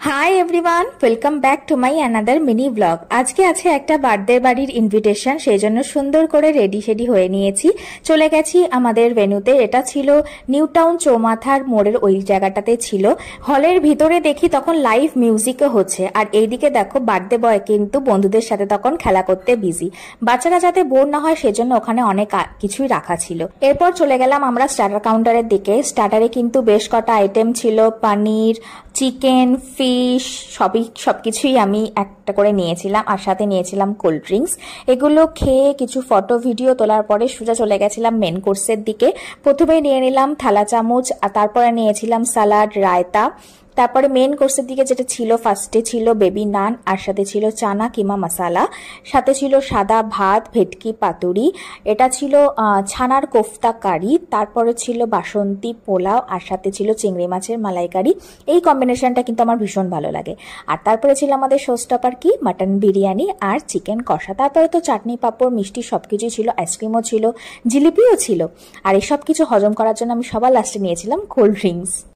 Hi everyone, welcome back to my another mini blog. আজকে আছে একটা বার্থডে বাড়ির ইনভিটেশন, সেই জন্য সুন্দর করে রেডি হয়ে নিয়েছি। চলে গেছি আমাদের ভেন্যুতে। এটা ছিল নিউ টাউন চৌমাথার মোড়ের ওই জায়গাটাতে ছিল। হলের ভিতরে দেখি তখন লাইভ মিউজিকও হচ্ছে, আর এইদিকে দেখো বার্থডে বয় কিন্তু বন্ধুদের সাথে তখন খেলা করতে বিজি। বাচ্চারা যাতে বোর না হয় সেজন্য ওখানে অনেক কিছুই রাখা ছিল। এরপর চলে গেলাম আমরা স্টার্টার কাউন্টারের দিকে। স্টার্টারে কিন্তু বেশ কটা আইটেম ছিল, পনির, চিকেন, ফিশ, সবকিছুই আমি একটা করে নিয়েছিলাম, আর সাথে নিয়েছিলাম কোল্ড ড্রিঙ্কস। এগুলো খেয়ে কিছু ফটো ভিডিও তোলার পরে সোজা চলে গেছিলাম মেন কোর্সের দিকে। প্রথমে নিয়ে নিলাম থালা চামচ, আর তারপরে নিয়েছিলাম সালাড, রায়তা। তারপরে মেন কোর্সের দিকে যেটা ছিল, ফার্স্টে ছিল বেবি নান, আর সাথে ছিল চানা কিমা মশালা, সাথে ছিল সাদা ভাত, ভেটকি পাতুরি, এটা ছিল ছানার কোফতা কারি, তারপরে ছিল বাসন্তী পোলাও, আর সাথে ছিল চিংড়ি মাছের মালাইকারি। এই কম্বিনেশনটা কিন্তু আমার ভীষণ ভালো লাগে। আর তারপরে ছিল আমাদের শোস্টপার কি মাটন বিরিয়ানি আর চিকেন কষা। তারপরে তো চাটনি, পাঁপড়, মিষ্টি সবকিছুই ছিল, আইসক্রিমও ছিল, জিলিপিও ছিল। আর এই সব কিছু হজম করার জন্য আমি সবার লাস্টে নিয়েছিলাম কোল্ড ড্রিঙ্কস।